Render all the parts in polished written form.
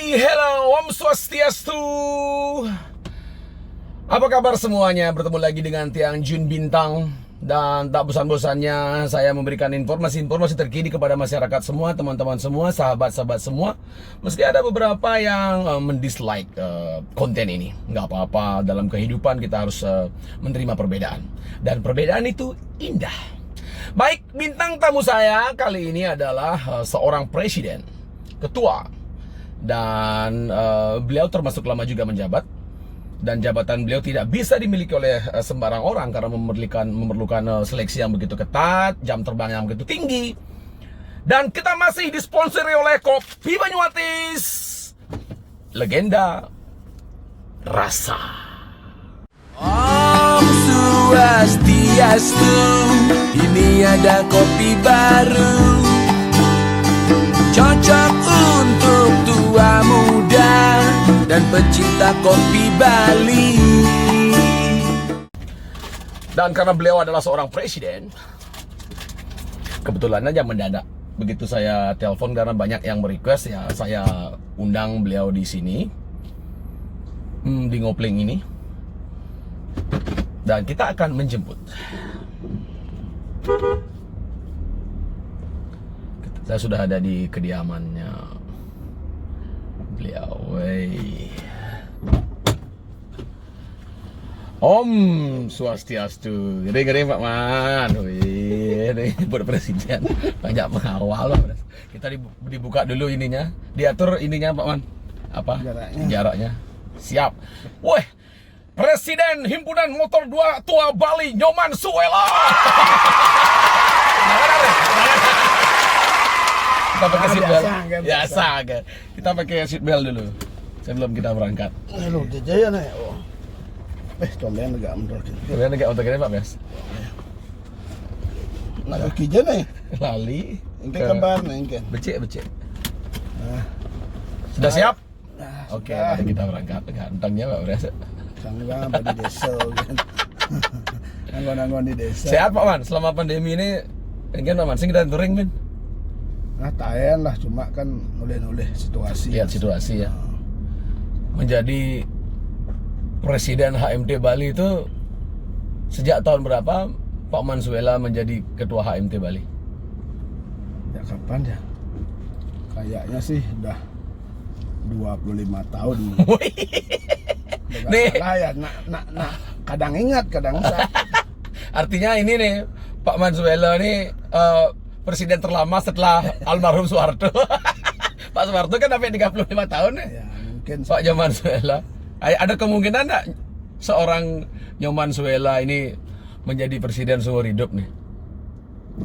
Hello, Om Swastiastu. Apa kabar semuanya? Bertemu lagi dengan Tiang Jun Bintang. Dan tak bosan-bosannya saya memberikan informasi-informasi terkini kepada masyarakat semua, teman-teman semua, sahabat-sahabat semua. Meski ada beberapa yang mendislike konten ini, nggak apa-apa. Dalam kehidupan kita harus menerima perbedaan. Dan perbedaan itu indah. Baik, bintang tamu saya kali ini adalah seorang presiden, ketua. Dan beliau termasuk lama juga menjabat. Dan jabatan beliau tidak bisa dimiliki oleh sembarang orang karena memerlukan seleksi yang begitu ketat, jam terbang yang begitu tinggi. Dan kita masih disponsori oleh Kopi Banyumatis, legenda rasa. Om Swastiastu, ini ada kopi baru, cocok untuk tua muda dan pecinta kopi Bali. Dan karena beliau adalah seorang presiden, kebetulan aja mendadak. Begitu saya telepon karena banyak yang merequest, ya saya undang beliau di sini, di Ngopling ini. Dan kita akan menjemput. Saya sudah ada di kediamannya beliau. Om Swastiastu. Gede-gede Pak Man. Ini buat presiden banyak mengawal Pak. Kita dibuka dulu ininya, diatur ininya Pak Man. Apa? Jaraknya. Siap. Weh, Presiden Himpunan Motor Tua Bali, Nyoman Suela. Kita pakai seatbelt. Biasa. Kita pakai seatbelt dulu sebelum kita berangkat. Halo, jaya nih. Combean agak mundur. Kalian agak untuk ini Pak Bes. Nak kerja nih. Lali. Ini kabar nih kan. Becek. Sudah siap? Nah, Oke, mari kita berangkat. Gantengnya Pak Bes. Sangga di desa kan. Anggon-anggon di desa. Sehat Pak Man, selama pandemi ini kan Pak Man, sing kita touring men. Nah, tayan lah, cuma kan noleh-noleh situasi. Lihat situasi ya. Menjadi Presiden HMT Bali itu sejak tahun berapa Pak Mansuela menjadi Ketua HMT Bali? Ya kapan ya? Kayaknya sih udah 25 tahun. Nih, salah ya, nak kadang ingat, kadang enggak. artinya ini nih Pak Mansuela ini presiden terlama setelah almarhum Soeharto. Pak Soeharto kan sampai 35 tahun ya. Ya, mungkin Pak Nyoman Suela. Ada kemungkinan enggak seorang Nyoman Suela ini menjadi presiden seumur hidup nih?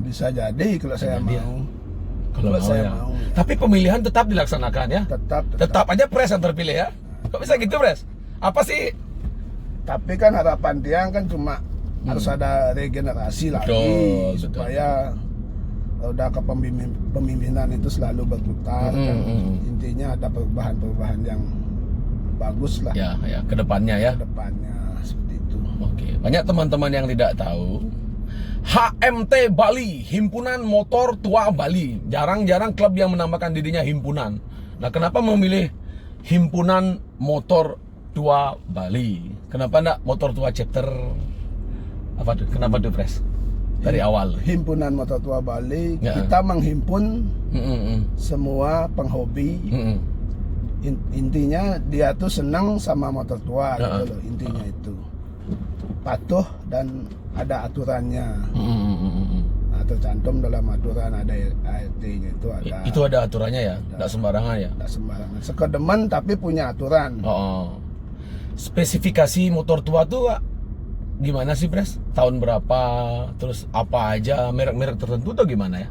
bisa jadi kalau saya Jadi ya. mau. Kalau saya mau. Ya. Tapi pemilihan tetap dilaksanakan ya. Tetap. Aja pres yang terpilih ya. Kok bisa gitu pres? Apa sih? Tapi kan harapan dia kan cuma harus ada regenerasi lagi supaya udah kepemimpinan itu selalu berputar kan. Intinya ada perubahan-perubahan yang bagus lah Ya, kedepannya ya. depannya seperti itu. Oke, banyak teman-teman yang tidak tahu HMT Bali, Himpunan Motor Tua Bali. Jarang-jarang klub yang menamakan dirinya himpunan. Nah, kenapa memilih Himpunan Motor Tua Bali? Kenapa enggak Motor Tua Chapter apa tuh? Kenapa tuh Pres? Dari awal. Himpunan Motor Tua Bali, Ya. kita menghimpun Mm-mm. semua penghobi. Mm-mm. Intinya dia tuh senang sama motor tua Ya. gitu loh, intinya itu. Patuh dan ada aturannya. Mm-mm. Nah, tercantum dalam aturan ada ART-nya itu ada. Itu ada aturannya ya, nggak sembarangan ya. Tidak sembarangan. Sekedemen tapi punya aturan. Oh. Spesifikasi motor tua tuh gimana sih Pres? Tahun berapa? Terus apa aja? Merek-merek tertentu atau gimana ya?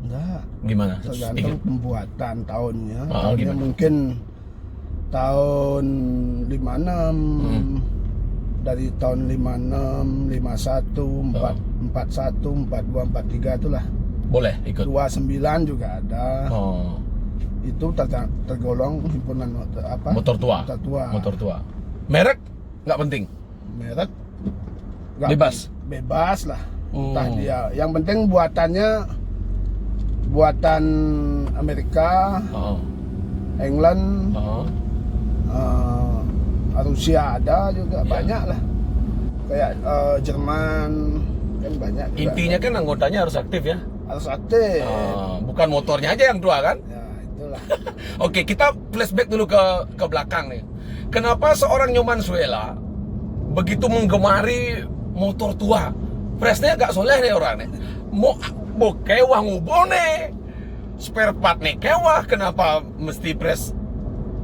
Enggak. Gimana? Tergantung pembuatan tahunnya. Oh, Tahunnya gimana? mungkin tahun 56. Dari tahun 56, 51, 41, 42, 43 itulah. Boleh ikut. 29 juga ada. Oh. Itu tergolong himpunan apa? Motor tua. Motor tua. Motor tua. Merek nggak penting. Merek nggak Bebas. Bebas lah. Entah Oh. dia. Yang penting buatannya buatan Amerika, Oh. England, Oh. Rusia ada juga, Ya. banyak lah. Kayak Jerman kan banyak juga. Intinya kan anggotanya harus aktif ya. Harus aktif. Bukan motornya aja yang tua kan? Ya itulah. Oke, kita flashback dulu ke belakang nih. Kenapa seorang Nyoman Suela begitu menggemari motor tua? Presnya agak soleh nih orang nih. Mau kewah ngubone, spare part nih kewah. Kenapa mesti pres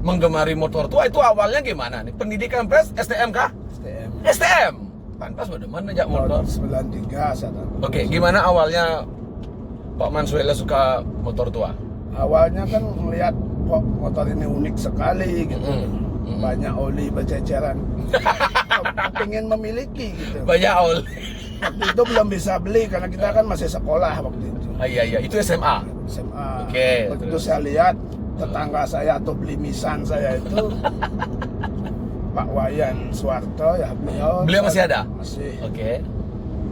menggemari motor tua? Itu awalnya gimana nih? Pendidikan pres STM kah? STM. STM. Pantas pada mana ajak motor? Tahun 93 saya tahu. Oke, gimana awalnya Pak Mansuela suka motor tua? Awalnya kan melihat kok motor ini unik sekali gitu. Mm-mm. Banyak oli berceceran. Pengen memiliki gitu. Banyak awal. Waktu itu belum bisa beli karena kita kan masih sekolah waktu itu. Iya, itu SMA. SMA. Oke, Waktu itu terus? saya lihat tetangga saya atau belimisan saya itu Pak Wayan Suwarto ya Beliau masih ada? Masih. Oke.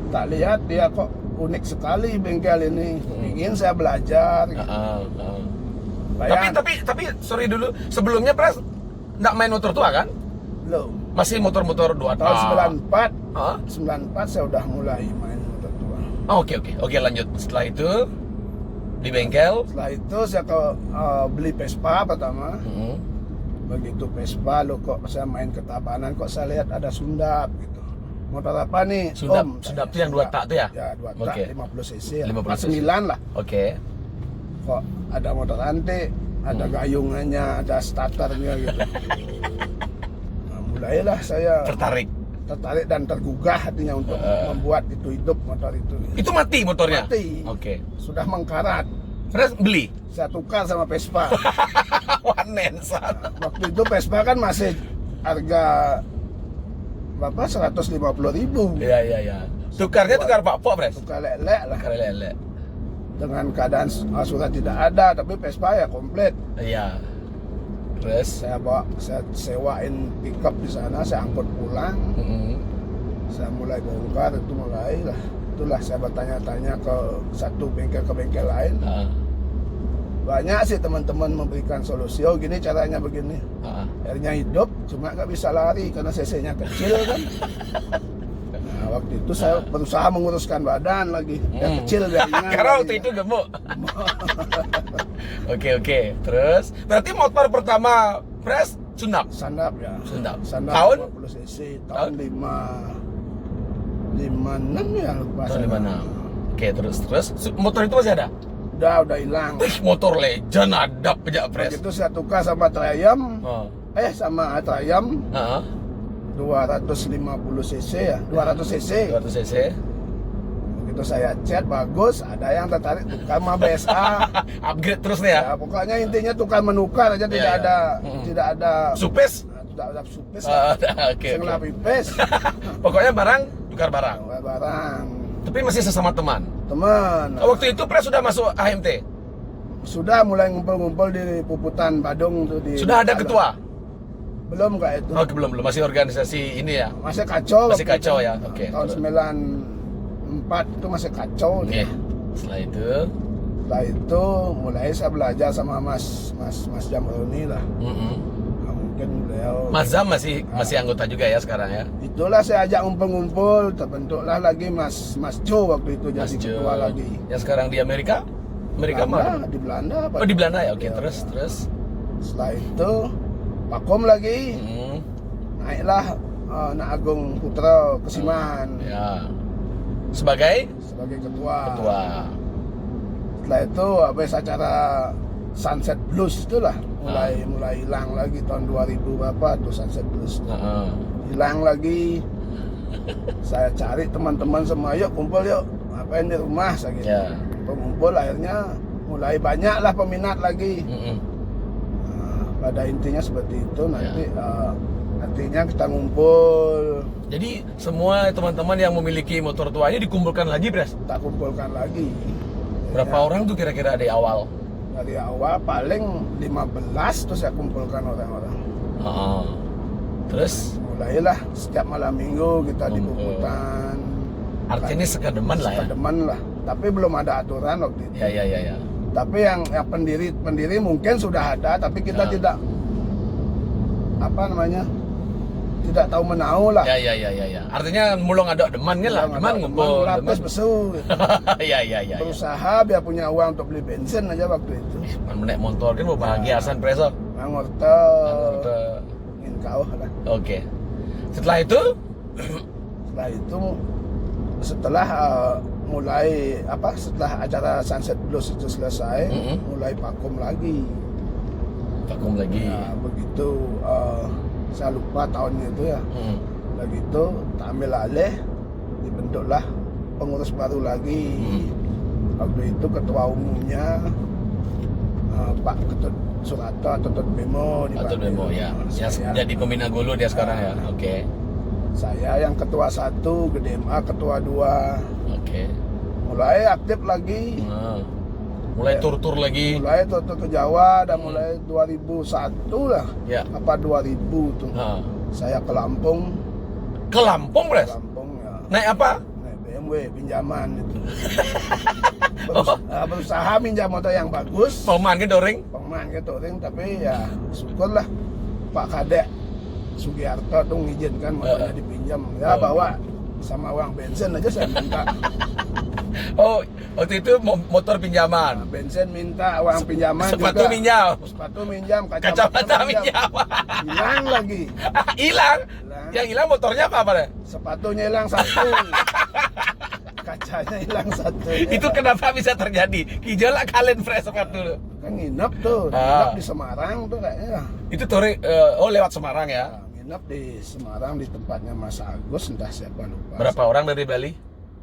Tak lihat dia kok unik sekali bengkel ini. Ingin saya belajar. Gitu. Bayang- Tapi sorry dulu, sebelumnya pres nggak main motor tua kan? belum. Masih motor-motor 2 Tahun 94 Ah? 94 saya udah mulai main motor tua. Oke, lanjut. Setelah itu di bengkel. Setelah itu saya beli Vespa pertama. Begitu Vespa lo kok saya main ke Tabanan kok saya lihat ada Sundap gitu. Motor apa nih? Sundap, Om, Sundap saya tuh yang 2 tak tuh ya? Ya 2 tak Oke. 50 cc ya. 50 cc. 9 lah. Oke. Kok ada motor antik, ada gayungannya, ada starternya gitu. Nah, mulailah saya Tertarik. tertarik dan tergugah hatinya untuk membuat itu hidup motor itu. Itu mati motornya? Mati. Oke. Sudah mengkarat. Pres beli? Saya tukar sama Vespa. Wanensan. Waktu itu Vespa kan masih harga berapa? 150.000. Iya. Tukarnya tukar Pak Pok, Pres? Tukar lelek lah. Tukar lele. Dengan keadaan surat tidak ada, tapi Vespa ya komplit. Iya. Terus? Saya sewain pickup di sana, saya angkut pulang. Saya mulai bongkar, itulah saya bertanya-tanya ke satu bengkel ke bengkel lain. Banyak sih teman-teman memberikan solusi. Oh gini caranya begini. Akhirnya hidup, cuma nggak bisa lari karena cc-nya kecil kan. Nah waktu itu saya berusaha menguruskan badan lagi. Yang kecil jadinya. Karena waktu itu gemuk. Oke. Terus? Berarti motor pertama Pres Sundap? Sandap ya. Sundap. Sandap Tahun? 20 cc tahun 56 ya lupa. Tahun saya. 56. Oke, terus motor itu masih ada? Udah hilang. Wih, motor legend ada pejak Pres. Begitu saya tukar sama Triumph. Oh. Sama Triumph Heeh. 250 cc ya, 200 cc. 200 cc. Begitu saya chat bagus, ada yang tertarik tukar sama BSA. Upgrade terus nih ya. Ya, pokoknya intinya tukar menukar aja, tidak ya. ada tidak ada Supes. tidak ada supes. Oke. Senglah pipes. Pokoknya barang tukar barang. Barang. Tapi masih sesama teman. Teman. Waktu itu Pres sudah masuk AMT. Sudah mulai ngumpul-ngumpul di Puputan Badung tuh di. Sudah ada ketua. Belum kayak itu. Oh, belum masih organisasi ini ya. Masih kacau. Masih waktu kacau itu. ya. Oke. Tahun 94 itu masih kacau. Oke. Setelah itu Setelah itu mulai saya belajar sama Mas Jamroni lah. Nah, mungkin beliau Mas Zam masih anggota juga ya sekarang ya. itulah saya ajak ngumpul-ngumpul, terbentuklah lagi Mas Joe waktu itu jadi Mas Jo. ketua lagi. Yang sekarang di Amerika? Amerika mana? Di Belanda. Oh, di Belanda ya. Oke, Ya. terus. Setelah itu Pakom lagi naiklah Nak Agung Putra Kesiman Ya. Sebagai sebagai ketua. Setelah itu habis acara Sunset Blues itulah mulai hilang lagi tahun 2000 berapa tuh Sunset Blues tuh. Hilang lagi. Saya cari teman-teman semua, yuk kumpul yuk, ngapain di rumah saya gitu. Ya. Pengumpul akhirnya mulai banyak lah peminat lagi. Nah, pada intinya seperti itu nanti nantinya kita ngumpul, Jadi semua teman-teman yang memiliki motor tua ini dikumpulkan lagi, Bres. kita kumpulkan lagi. Berapa orang tuh kira-kira di awal? Dari awal paling 15 terus saya kumpulkan orang-orang. Terus Mulailah setiap malam minggu kita di Kumpul. Puputan. artinya sekedeman lah ya. Sekedeman lah. Tapi belum ada aturan waktu itu. Ya. Tapi yang pendiri mungkin sudah ada, tapi kita tidak apa namanya, tidak tahu menau lah. Ya. Artinya mulung ada demannya lah, deman ngumpul. Lapis besu. Gitu. Ya. Berusaha biar punya uang untuk beli bensin aja waktu itu. Menek motor kan bahagia Hasan Preso. Ngorto. Ingin kau lah. Oke. Setelah itu setelah mulai setelah acara Sunset Blues itu selesai, mulai vakum lagi. Nah, begitu saya lupa tahunnya itu ya. Begitu tak ambil alih, dibentuklah pengurus baru lagi. Waktu itu ketua umumnya Pak Ketut Surato atau Tut Bemo. Tut Bemo ya. Jadi pembina Gulu dia sekarang ya. Oke. Saya yang ketua 1, GDMA ketua 2. Oke. Mulai aktif lagi. Mulai tur-tur lagi. Mulai tur ke Jawa dan mulai 2001 lah. Ya. Apa 2000 tuh. Saya ke Lampung. Ke Lampung, Pres? Lampung ya. Naik apa? Naik BMW pinjaman itu. Berusaha minjam motor yang bagus. Peman ke Doring? Peman ke Doring, tapi ya syukurlah Pak Kadek Sugiarto tuh ngizinkan motornya dipinjam. Ya bawa sama uang bensin aja saya minta. Oh, waktu itu motor pinjaman. Bensin minta, uang pinjaman sepatu juga. minjam. Sepatu minjam, Kacamata minjam. Hilang lagi. Hilang? Yang hilang motornya apa, Pak? Sepatunya hilang 1. Kacanya hilang 1. Itu kenapa bisa terjadi? Kijala kalian fresh sepatu. Kan nginep tuh, nginep di Semarang tuh kayaknya. Itu lewat Semarang ya? Nginep di Semarang di tempatnya Mas Agus, entah siapa lupa. Berapa orang dari Bali?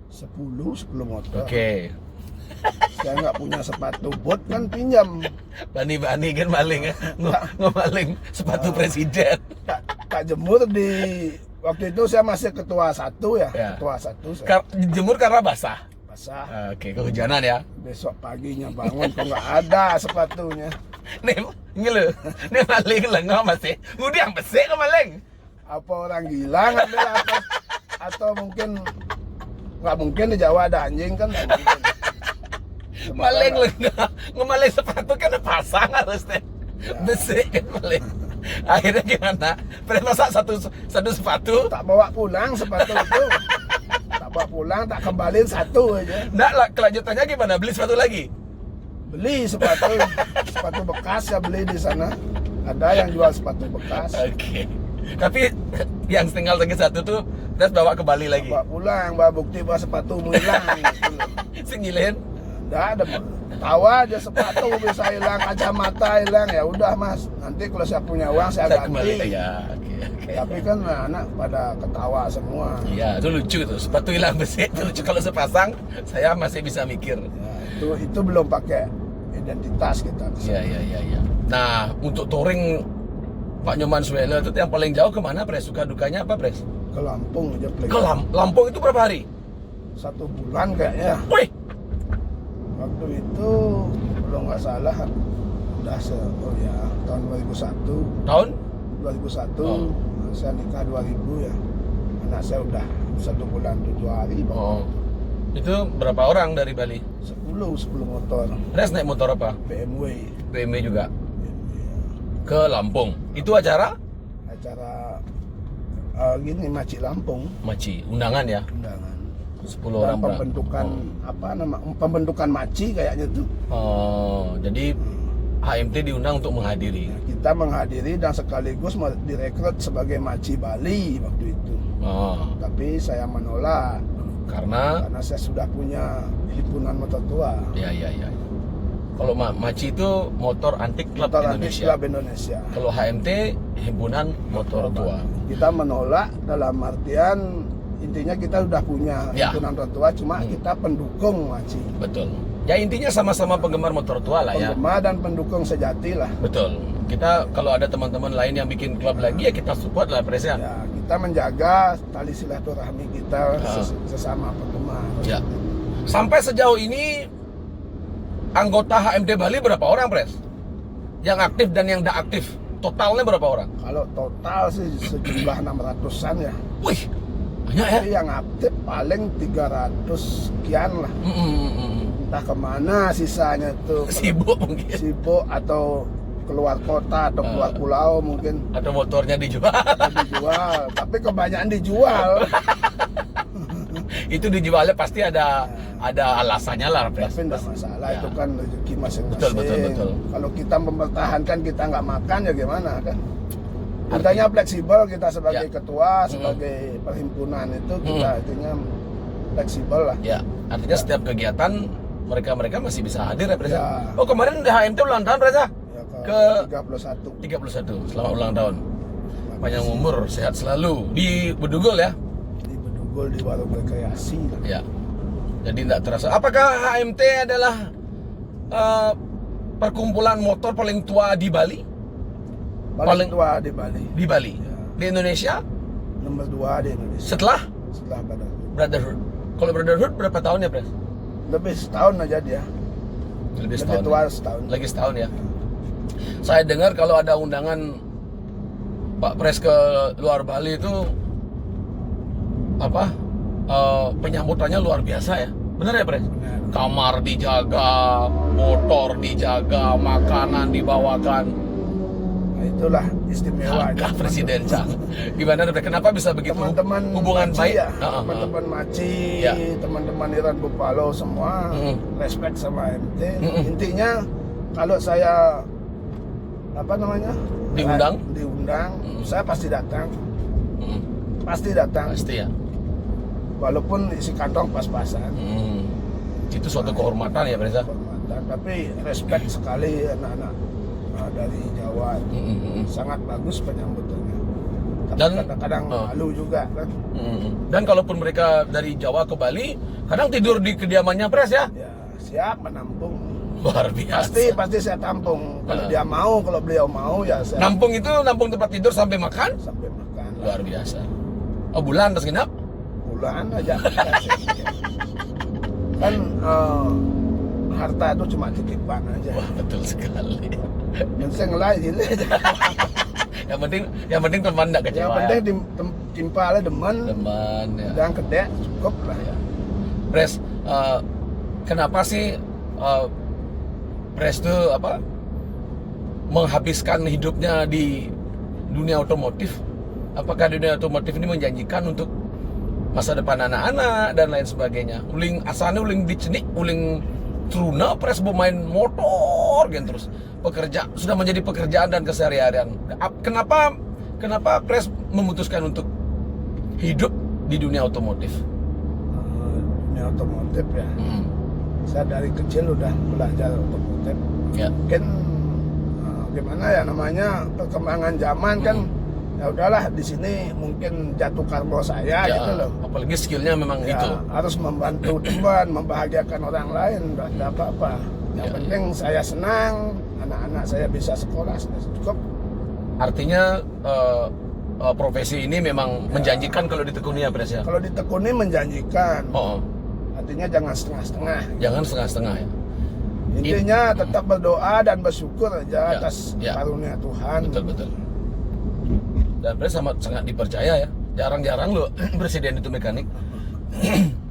10 motor. Oke. Saya nggak punya sepatu bot kan pinjam. Bani-bani kan maling ya? Ngemaling sepatu presiden. Tak jemur di waktu itu saya masih ketua 1 ya. Ketua 1 saya. Jemur karena basah. Oke, kehujanan ya. Besok paginya bangun kok nggak ada sepatunya. Nih lho. Nih maling lengah masih. Ngudi yang besek ke maling. Apa orang gila ngambil atau mungkin nggak mungkin di Jawa ada anjing kan? Maling lengah. Ngemaling sepatu kan pasang harusnya. Besek kan maling. Akhirnya gimana? Pernah masak satu sepatu? Tak bawa pulang sepatu itu. Tak bawa pulang, tak kembaliin 1 aja. Nggak lah, kelanjutannya gimana? Beli sepatu lagi? Beli sepatu bekas ya, beli di sana. Ada yang jual sepatu bekas. Oke. Tapi yang tinggal lagi 1 tuh terus bawa ke Bali lagi. Bawa pulang, bawa bukti bahwa sepatumu hilang. Gitu. Singgilin? Nggak ada. Tawa aja sepatu bisa hilang, kacamata hilang, ya udah Mas. Nanti kalau saya punya uang saya ganti. Kembali. Ya, oke. Tapi kan anak pada ketawa semua. Iya, itu lucu tuh. Sepatu hilang besi itu lucu. Kalau sepasang, saya masih bisa mikir. Ya, itu belum pakai identitas kita. Iya. Nah, untuk touring Pak Nyoman Suwela itu yang paling jauh kemana, Pres? Suka dukanya apa, Pres? Ke Lampung aja. Ke Lampung itu berapa hari? 1 bulan kayaknya. Wih! Waktu itu kalau nggak salah udah tahun 2001. Tahun? 2001. Saya nikah 2000 ya. Anak saya udah 1 bulan 7 hari. Itu berapa orang dari Bali? 10 motor. Res naik motor apa? BMW juga. Ke Lampung. Itu acara gini Maci Lampung. Maci, undangan ya? Undangan. 10 orang pembentukan Maci kayaknya tuh. Jadi HMT diundang untuk menghadiri. Kita menghadiri dan sekaligus direkrut sebagai Maci Bali waktu itu. Tapi saya menolak karena saya sudah punya himpunan motor tua. Iya. Kalau Maci itu motor antik klub Indonesia. Kalau HMT himpunan motor tua. Kita menolak dalam artian intinya kita udah punya himpunan motor tua, cuma kita pendukung Maci. Betul. Ya intinya sama-sama penggemar motor tua lah ya. Penggemar dan pendukung sejati lah. Betul. Kita kalau ada teman-teman lain yang bikin klub lagi ya kita support lah Pres ya. Kita menjaga tali silaturahmi kita sesama penggemar. Ya. Sampai sejauh ini anggota HMT Bali berapa orang, Pres? Yang aktif dan yang tidak aktif. Totalnya berapa orang? Kalau total sih sejumlah 600-an ya. Wih, banyak ya? Tapi yang aktif paling 300 sekian lah. entah kemana sisanya tuh. Sibuk mungkin. Sibuk atau keluar kota atau keluar pulau mungkin. Atau motornya dijual. Dijual, tapi kebanyakan dijual. Itu dijualnya pasti ada alasannya lah, Pres. Tapi enggak masalah, Ya. itu kan rezeki masing-masing. Betul. Kalau kita mempertahankan kita nggak makan ya gimana kan? Artinya fleksibel kita sebagai Ya. ketua, sebagai perhimpunan itu kita artinya fleksibel lah. Ya, artinya setiap kegiatan mereka masih bisa hadir ya, Pres. Ya. Oh, kemarin HMT ulang tahun, Pres. Ya, Ke 31 31. Selamat ulang tahun. Panjang umur, sehat selalu. Di Bedugul ya. di Bedugul di warung rekreasi lah. Ya. Jadi tidak terasa. Apakah HMT adalah perkumpulan motor paling tua di Bali? Paling tua di Bali. Di Bali. Ya. Di Indonesia Nomor 2 di Indonesia. setelah Setelah Brotherhood. Kalau Brotherhood berapa tahun ya, Pres? lebih setahun aja dia. Lebih Lebih setahun. tua ya? setahun. Lagi setahun ya. Saya dengar kalau ada undangan Pak Pres ke luar Bali itu apa? Penyambutannya luar biasa ya. Benar ya, Pres? Benar. Kamar dijaga, motor dijaga, makanan dibawakan. Nah, itulah istimewa. Harga presiden Cang. Gimana, Pres? Kenapa bisa begitu Teman-teman hubungan Maci baik? ya, teman-teman Maci, Ya. teman-teman Iran Bupalo semua respect sama MT. Intinya kalau saya Diundang? saya pasti datang, Mm, pasti datang. Pasti ya. Walaupun isi kantong pas-pasan. Itu suatu kehormatan ya, Pres. Kehormatan, tapi respect sekali anak-anak dari Jawa. Sangat bagus penyambutannya. Tapi Dan kadang-kadang malu juga kan. Dan kalaupun mereka dari Jawa ke Bali, kadang tidur di kediamannya, Pres ya. Ya, siap menampung. Luar biasa. Pasti saya tampung. Kalau dia mau, kalau beliau mau ya saya Nampung itu nampung tempat tidur sampai makan? sampai makan. Luar biasa. Oh, bulan terus genap? Bulan aja. Kan harta itu cuma titipan aja. Wah, betul sekali. Penting lah ini. yang penting teman enggak Yang kecewa. penting Ya. timpa lah demen. Teman ya. Dan kedek cukup lah ya. Pres, kenapa sih Pres itu menghabiskan hidupnya di dunia otomotif? Apakah dunia otomotif ini menjanjikan untuk masa depan anak-anak dan lain sebagainya? Uling asalnya uling dicenik, uling truna Pres bermain motor gitu terus. Sudah menjadi pekerjaan dan keseharian. Kenapa Pres memutuskan untuk hidup di dunia otomotif? Dunia otomotif ya. Saya dari kecil udah belajar otomotif. Ya. Mungkin gimana ya namanya perkembangan zaman kan ya udahlah di sini mungkin jatuh karbo saya gitu loh. Apalagi skillnya memang Ya, itu. harus membantu teman, membahagiakan orang lain, nggak ada apa-apa. Yang Ya. penting saya senang, anak-anak saya bisa sekolah, sudah cukup. Artinya profesi ini memang menjanjikan kalau ditekuni ya, Pres ya. Kalau ditekuni menjanjikan, Oh, artinya jangan setengah-setengah. jangan setengah-setengah ya. Intinya tetap berdoa dan bersyukur aja Ya, atas ya. karunia Tuhan. Betul. Dan Pres sangat dipercaya ya. Jarang-jarang loh presiden itu mekanik.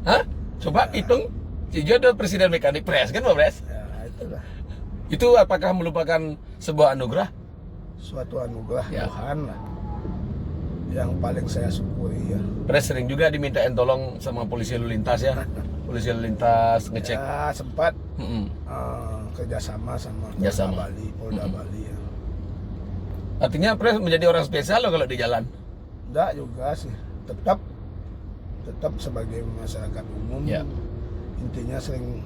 Hah? Coba hitung. Si Jodoh presiden mekanik Pres kan, Pak Pres? Ya, itulah Itu apakah merupakan sebuah anugerah? suatu anugerah Ya. Tuhan lah, yang paling saya syukuri ya. Pres sering juga dimintain tolong sama polisi lalu lintas ya. Polisi lalu lintas ngecek. Ya sempat Mm-mm. kerjasama sama Kerjasama. Polda Bali ya. Artinya Pres menjadi orang spesial loh kalau di jalan. Enggak juga sih, tetap sebagai masyarakat umum. Ya. Intinya sering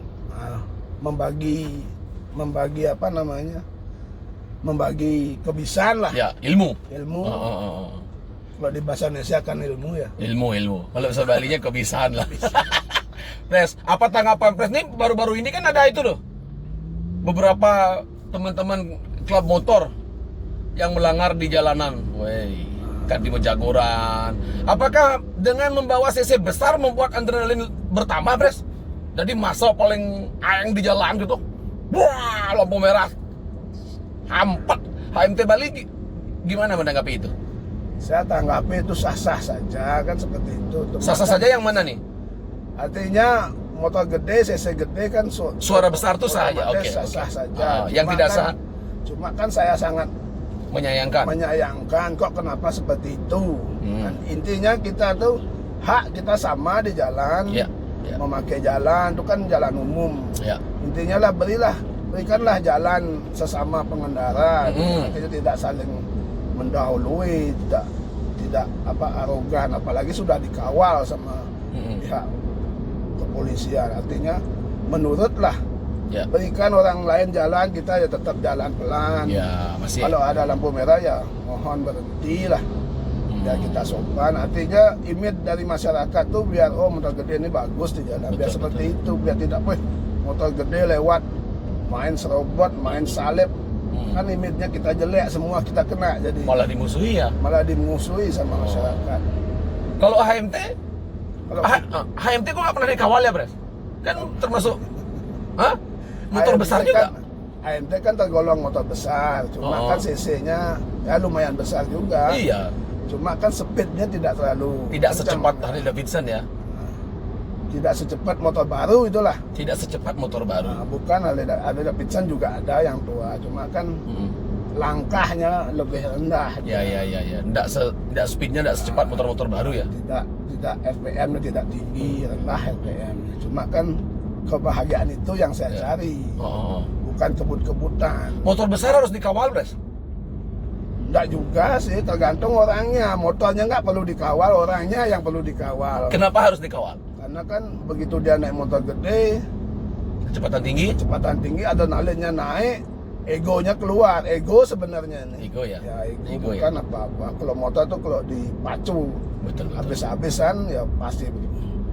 membagi apa namanya, membagi kebiasaan lah, Ya, ilmu. ilmu. Oh. Kalau di bahasa Indonesia kan ilmu ya. Ilmu. Kalau bahasa Balinya kebiasaan lah. Pres, apa tanggapan Pres nih? Baru-baru ini kan ada itu loh. Beberapa teman-teman klub motor yang melanggar di jalanan. Wey, kan di Jagoran. Apakah dengan membawa cc besar membuat adrenalin bertambah, Pres? Jadi masa paling ayang di jalan gitu. Wah, lampu merah. Hampet. HMT Bali gimana menanggapi itu? Saya tanggapi itu sah-sah saja kan seperti itu. Sasa saja yang mana nih? Artinya motor gede, CC gede kan Suara besar tuh sah ya, otomatis oke, sah oke. saja. Yang Cuma tidak kan- sah Cuma kan saya sangat menyayangkan. kok kenapa seperti itu. Hmm. Kan intinya kita tuh hak kita sama di jalan, Ya, ya. memakai jalan itu kan jalan umum. Ya. Intinya lah berikanlah jalan sesama pengendara. Kita tidak saling mendahului, tidak arogan, apalagi sudah dikawal sama pihak kepolisian. Artinya menurutlah, Ya. berikan orang lain jalan, kita ya tetap jalan pelan. Ya, masih. Kalau ada lampu merah ya mohon berhenti lah. Biar kita sopan. Artinya image dari masyarakat tuh biar motor gede ini bagus di jalan. Biar Betul, seperti itu, biar tidak motor gede lewat main serobot, main salib. Kan image-nya kita jelek, semua kita kena, jadi Malah dimusuhi ya. malah dimusuhi sama masyarakat. Kalau HMT, Kalau HMT kok nggak pernah dikawal ya, Bres? Kan termasuk, motor AMT besar kan, juga. AMT kan tergolong motor besar, cuma kan CC-nya ya lumayan besar juga. Iya. Cuma kan speednya tidak terlalu Tidak kencang. secepat Harley Davidson ya. Tidak secepat motor baru itulah. Tidak secepat motor baru. Nah, bukan Harley Davidson juga ada yang tua, cuma kan langkahnya lebih rendah. Ya. Nggak speednya nggak secepat motor-motor baru ya. Tidak RPM-nya tidak tinggi, rendah RPM. Cuma kan kebahagiaan itu yang saya cari, bukan kebut-kebutan. Motor besar harus dikawal, Bres. Enggak juga sih, tergantung orangnya. Motornya nggak perlu dikawal, orangnya yang perlu dikawal. Kenapa harus dikawal? Karena kan begitu dia naik motor gede, Kecepatan tinggi. kecepatan tinggi, adrenalinnya naik, egonya keluar. Ego sebenarnya nih. Ego ya. Ya, ego Ego bukan apa-apa. Kalau motor tuh kalau dipacu Betul. habis-habisan ya pasti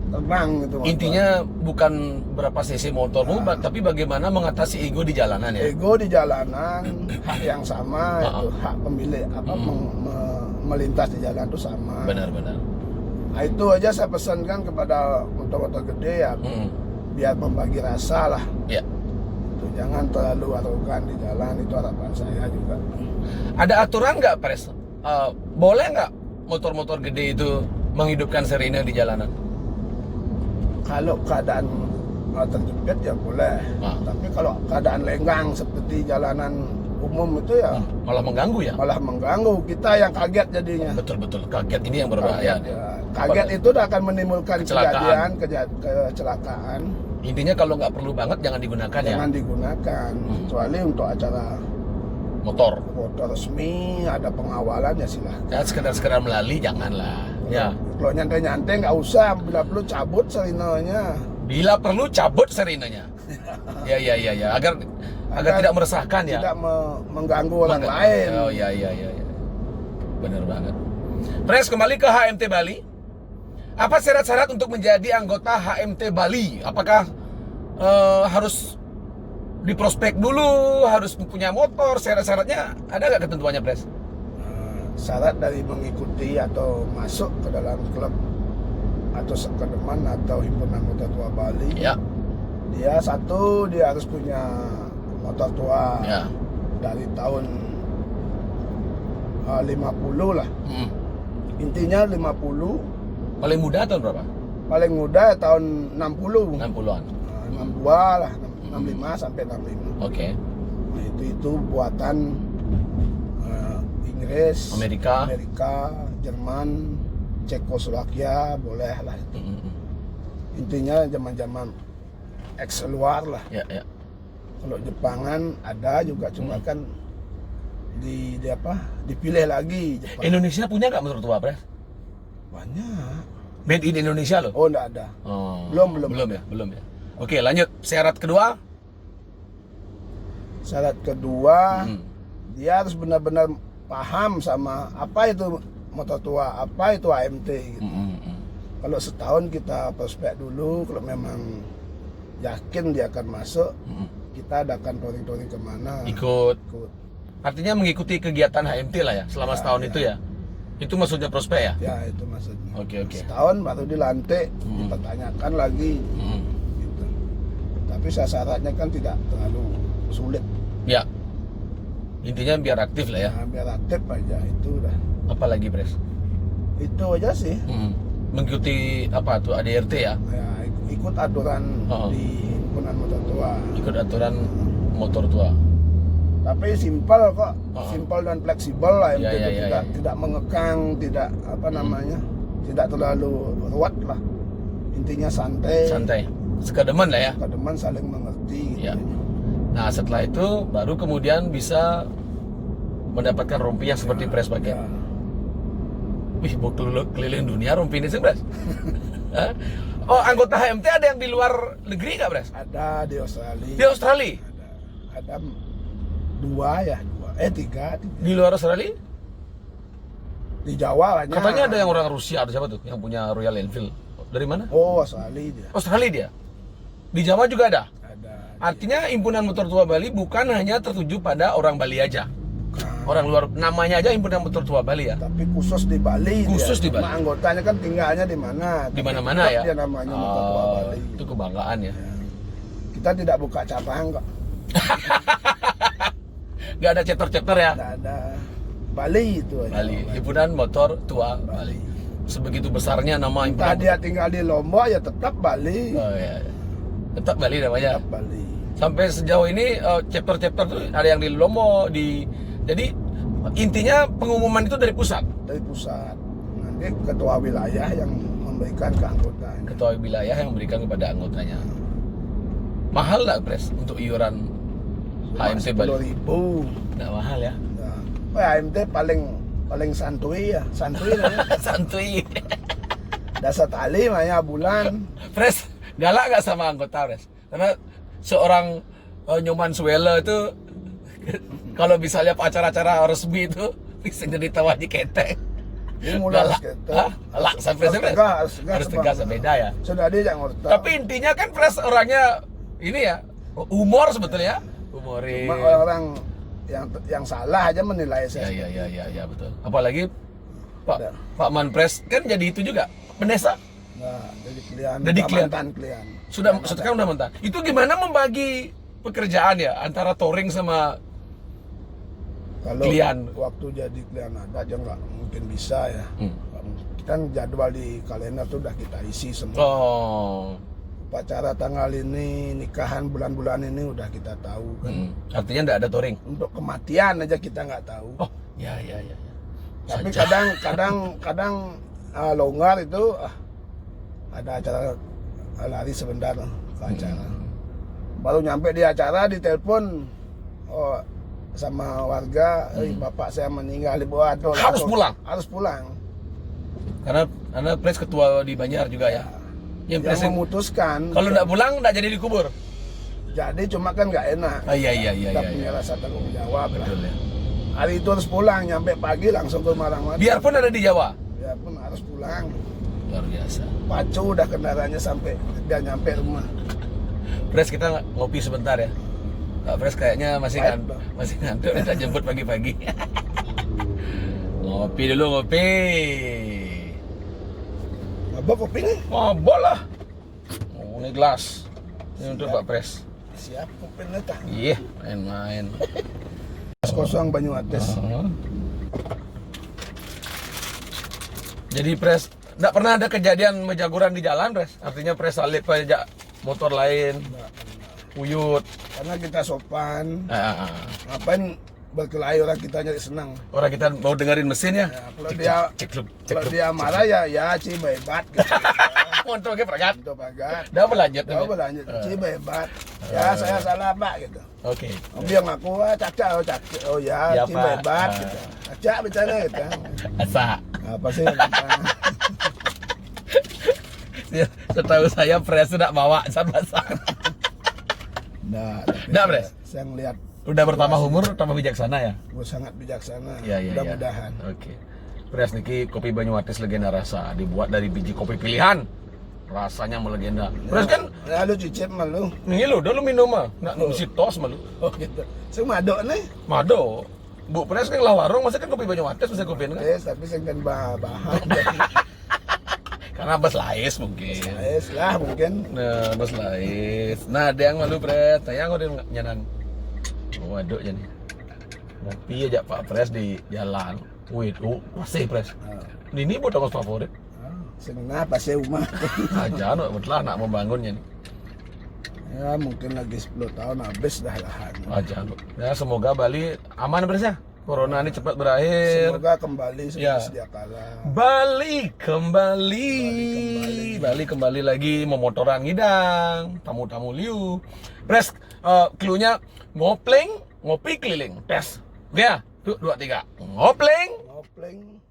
terbang gitu. motor. Intinya bukan berapa cc motormu, tapi bagaimana mengatasi ego di jalanan ya. Ego di jalanan, hak yang sama, itu hak pemilik melintas di jalan itu sama. Benar-benar. Nah, itu aja saya pesankan kepada motor-motor gede ya, biar membagi rasa lah. Ya. Itu jangan terlalu arogan di jalan, itu harapan saya juga. Ada aturan nggak, Pres? Boleh nggak motor-motor gede itu menghidupkan sirine di jalanan? Kalau keadaan terjepit ya boleh, tapi kalau keadaan lenggang seperti jalanan umum itu ya Malah mengganggu ya. malah mengganggu, kita yang kaget jadinya. Betul-betul, kaget ini yang berbahaya. Kaget, ya. Kaget itu akan menimbulkan Kecelakaan. kecelakaan. Intinya kalau nggak perlu banget jangan digunakan ya. Jangan digunakan, kecuali untuk acara Motor. foto resmi, ada pengawalan ya silahkan. Ya sekedar melalui janganlah. Ya. Kalau nyantai-nyantai nggak usah, bila perlu cabut selinanya. Bila perlu cabut sirinenya. Ya. Agar tidak meresahkan ya. Tidak mengganggu orang lain. Oh ya. Benar banget. Pres, kembali ke HMT Bali. Apa syarat-syarat untuk menjadi anggota HMT Bali? Apakah harus diprospek dulu, harus punya motor? Syarat-syaratnya ada nggak ketentuannya, Pres? Syarat dari mengikuti atau masuk ke dalam klub atau sekedeman atau himpunan motor tua Bali, Ya. dia harus punya motor tua Ya. dari tahun 50 lah. Intinya 50. Paling muda tahun berapa? Paling muda tahun 60. 60-an. 62 lah, 65 sampai 65. Oke. Nah, itu buatan Inggris, Amerika. Jerman, Cekoslovakia, boleh lah itu. Intinya zaman-zaman ex luar lah. Ya. Kalau Jepangan ada juga, cuma kan dipilih lagi Jepang. Indonesia punya nggak motor tua, Pres? Banyak. Made in Indonesia loh. Oh, enggak ada. Oh, Belum ya. Oke, lanjut. Syarat kedua. Syarat kedua, dia harus benar-benar paham sama apa itu motor tua, apa itu AMT gitu. Kalau setahun kita prospek dulu, kalau memang yakin dia akan masuk, kita adakan touring-touring kemana. Ikut. Artinya mengikuti kegiatan HMT lah ya selama setahun itu ya. Itu maksudnya prospek ya? Ya, itu maksudnya. Oke. Setahun baru dilantik, dipertanyakan lagi. Gitu. Tapi syaratnya kan tidak terlalu sulit. Ya. Intinya biar aktif lah ya. Nah, biar aktif aja itu udah. Apalagi, Pres? Itu aja sih. Mengikuti apa tuh ADRT ya? Ya, ikut aturan di himpunan motor tua. Ikut aturan motor tua. Tapi simpel kok, simpel dan fleksibel lah, Ya, ya, ya, tidak mengekang, tidak apa namanya, tidak terlalu ruwet lah. Intinya santai. Santai. Sekedemen lah ya. Kedeman saling mengerti. Gitu. Ya. Nah setelah itu baru kemudian bisa mendapatkan rompi yang seperti Pres pakai. Ya. Wih, mau keliling dunia rompi ini sih, Pres. Hah? Oh, anggota HMT ada yang di luar negeri nggak, Pres? Ada di Australia. Di Australia? Ada tiga. Di luar Australia? Di Jawa banyak. Katanya ada yang orang Rusia, ada siapa tuh yang punya Royal Enfield? Dari mana? Oh, Australia dia. Australia dia. Di Jawa juga ada. Ada. Artinya himpunan motor tua Bali bukan hanya tertuju pada orang Bali aja. Orang luar, namanya aja himpunan motor tua Bali ya. Tapi khusus di Bali. Khusus dia. di Bali. Cuma anggotanya kan tinggalnya di mana? Di Tapi mana-mana tetap ya. Dia namanya motor tua Bali. Itu kebanggaan ya. Kita tidak buka cabang kok. Gak ada chapter-chapter ya. Tidak ada. Bali itu aja. Bali, himpunan motor tua Bali. Sebegitu besarnya nama Entah himpunan. dia tinggal di Lombok ya tetap Bali. Oh iya. Tetap Bali namanya. Tetap Bali. Sampai sejauh ini chapter-chapter tuh ada yang di Lombok, jadi intinya pengumuman itu dari pusat. Dari pusat. Nanti ketua wilayah yang memberikan ke anggotanya. Ketua wilayah yang memberikan kepada anggotanya. Mahal nggak, Pres, untuk iuran HMT Bali? 10.000. Nggak mahal ya. Nah, HMT paling santuy ya, santuy namanya. Santuy. Dasar tali makanya bulan. Pres, galak nggak sama anggota, Pres? Karena seorang Nyoman Suwela itu kalau misalnya acara-acara resmi itu bisa jadi tawaji ketek. Ini mulai Galak. Hah? Galak sampai harus tegas beda ya. Sudah dia yang ngerti. Tapi intinya kan Pres orangnya ini ya, humor sebetulnya. Humoris. Cuma orang yang salah aja menilai saya. Ya betul. Apalagi Ada. Pak Manpres kan jadi itu juga, pendesa. Nah, jadi klien. Jadi klien. Mantan klien. Sudah sekarang udah mentan. Itu gimana membagi pekerjaan ya antara touring sama Kalau klien? waktu jadi klien ada aja nggak mungkin bisa ya. Kan jadwal di kalender tuh udah kita isi semua. Oh. Upacara tanggal ini, nikahan bulan-bulan ini udah kita tahu kan. Artinya enggak ada touring. Untuk kematian aja kita nggak tahu. Oh, ya. Tapi Saja. kadang longgar itu ada acara lari sebentar ke acara. Baru nyampe di acara ditelepon sama warga, bapak saya meninggal di bawah. Harus pulang? Harus pulang. Karena Pres ketua di Banjar juga ya. Yang Pres Yang memutuskan. kalau enggak pulang enggak jadi dikubur. Jadi cuma kan nggak enak. Iya. Kita punya rasa tanggung jawab. Betul lah. ya. Hari itu harus pulang, nyampe pagi langsung ke Marang. Biarpun ada di Jawa. Biarpun harus pulang. Luar biasa. Pacu udah kendaraannya sampai dia nyampe rumah. Pres, kita ngopi sebentar ya. Pak Pres kayaknya masih Baik, Bang. masih ngantuk, kita jemput pagi-pagi. Ngopi dulu, ngopi. Abah kopi nih? Mabok lah. Oh, ini gelas. Ini untuk Pak Pres. Siap kopinya tak. Iya, main-main. Gelas kosong Banyuates. Jadi Pres, nggak pernah ada kejadian mejaguran di jalan, Pres? Artinya Pres salip aja motor lain, uyut. Karena kita sopan. Ngapain berkelahi orang kita nyari senang. Orang kita mau dengerin mesin ya. Ya, kalau dia marah ya cibebat gitu. Untuk ke perangkat. Untuk bagat. Udah berlanjut. Udah berlanjut. Cibebat. Ya saya salah Pak gitu. Oke. Dia ngaku caca. Oh ya, Ya, cibebat Pak. gitu. Caca bicara gitu. Asa. Apa sih? Setahu saya Pres sudah bawa sama-sama. Nah, Nggak, Pres? Saya ngelihat Udah bertambah umur, tambah bijaksana ya. gue sangat bijaksana. Iya. Mudah-mudahan. Oke. Pres niki kopi Banyuates legenda rasa, dibuat dari biji kopi pilihan. Rasanya melegenda. Pres kan Ya lu cicip malu. nih lu, udah lu minum mah. Nggak mesti tos malu. Oh gitu. Saya madok nih. Mado. Bu Pres kan lah warung, masa kan kopi Banyuates masa kopi kan? Tapi saya kan bahan. Karena bas lais mungkin. Yes lah mungkin. Nah, bas lais. Nah, ada yang malu Pres. Tanya aku dia nyanan. Waduh jadi. Ngopi aja Pak Pres di jalan. Wih, masih Pres. Ini buat tongos favorit. Senang pasti rumah. Aja, betul nak membangunnya nih. Ya mungkin lagi 10 tahun habis dah lahan. Aja, ya semoga Bali aman beres ya. Corona ini cepat berakhir. Semoga kembali seperti Ya. sedia kala. Bali kembali lagi memotoran ngidang, tamu-tamu liu. Pres, cluenya ngopi keliling. Tes. Ya, tuh 2 3. Ngopleng.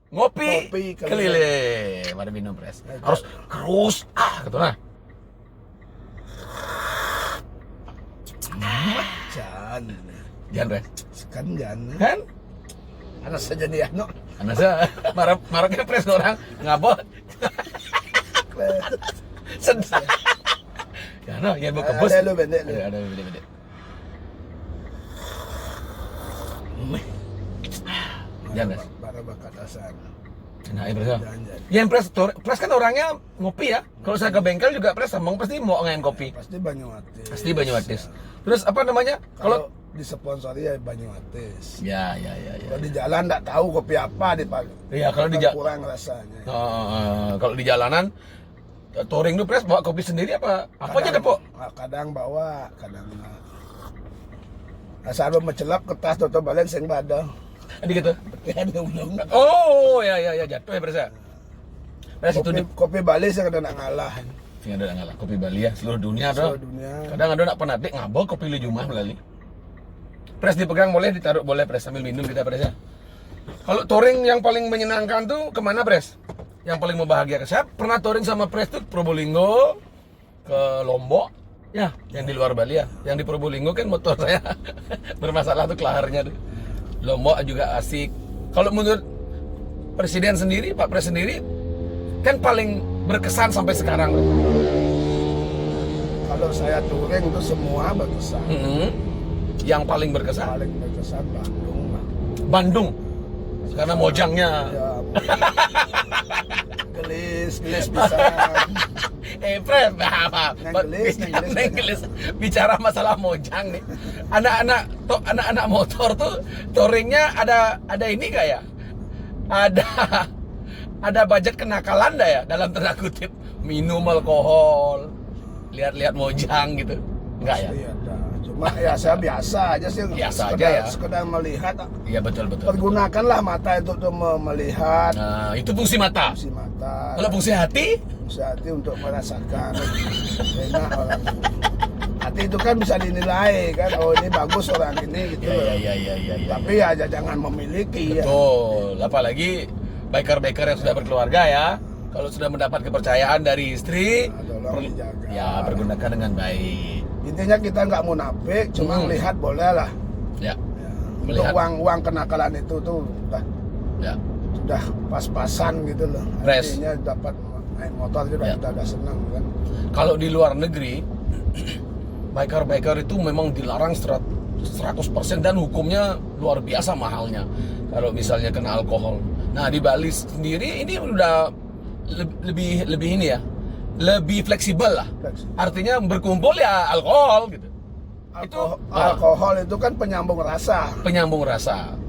Ngopi Ngopi keliling. Mari minum pres. Harus terus gitu nah. Jangan pres. Kan. Kan? Anak saja dia no. Anasa marah ke pres orang ngabot. Sedih. Ya no, ya mau kebus. Ada lu bendek lu. Ada bendek. Jangan pres. Bara bakat asal. Nah, pres. Jangan. Ya pres kan orangnya ngopi ya. Kalau saya ke bengkel juga pres emang pasti mau ngain kopi. Pasti Banyumatis. Pasti Banyumatis. Terus apa namanya? Kalau disponsori ya Banyumatis. Ya. Kalau di jalan enggak tahu kopi apa dipakai. Iya, kalau di kurang rasanya. kalau di jalanan touring tuh pres bawa kopi sendiri apa aja deh, Pok? Kadang bawa, kadang enggak. Asal mencelap kertas atau balen sing badal. Jadi gitu. Ada ulung. Oh, ya jatuh ya pres ya. Pres itu Kopi Bali saya kadang ngalah. sing ada ngalah kopi Bali ya seluruh dunia Seluruh tuh. dunia. Kadang ada nak penatik ngabol kopi li Jumah melalui. Pres dipegang boleh, ditaruh boleh pres sambil minum kita pres ya. Kalau touring yang paling menyenangkan tuh kemana pres? Yang paling membahagiakan. Saya pernah touring sama pres tuh Probolinggo, ke Lombok, ya, yang di luar Bali ya. Yang di Probolinggo kan motor saya bermasalah tuh kelaharnya tuh. Lombok juga asik. Kalau menurut Presiden sendiri, Pak Pres sendiri, kan paling berkesan sampai sekarang. Kalau saya touring itu semua berkesan. Yang paling berkesan? Paling berkesan Bandung lah. Bandung. Karena mojangnya. Ya, gelis bisa. Pres, apa? Ngegelis. Bicara masalah mojang nih. Anak-anak motor tuh touringnya ada ini gak ya? Ada budget kenakalan dah ya dalam tanda kutip, minum alkohol, lihat-lihat mojang gitu. Enggak ya? Iya, cuma ya saya biasa aja sih. Biasa aja ya. Sekedar melihat. Iya betul. Pergunakanlah mata itu untuk melihat. Nah, itu fungsi mata. Fungsi mata. Kalau fungsi hati? Fungsi hati untuk merasakan. Enak orang. Hati itu kan bisa dinilai kan. Oh ini bagus orang ini gitu. Iya. Tapi ya jangan memiliki. Betul. Apalagi biker-biker yang sudah berkeluarga ya. Kalau sudah mendapat kepercayaan dari istri, Tolong dijaga. ya pergunakan dengan baik. Intinya kita nggak munafik, cuma lihat boleh lah. Ya. Untuk Melihat. uang kenakalan itu tuh sudah pas-pasan gitu loh. Pres. Artinya dapat naik motor juga kita udah senang kan. Kalau di luar negeri, biker-biker itu memang dilarang 100% dan hukumnya luar biasa mahalnya. Kalau misalnya kena alkohol. Nah di Bali sendiri ini udah lebih ini ya, lebih fleksibel lah. Artinya berkumpul ya alkohol gitu. Alkohol itu kan penyambung rasa,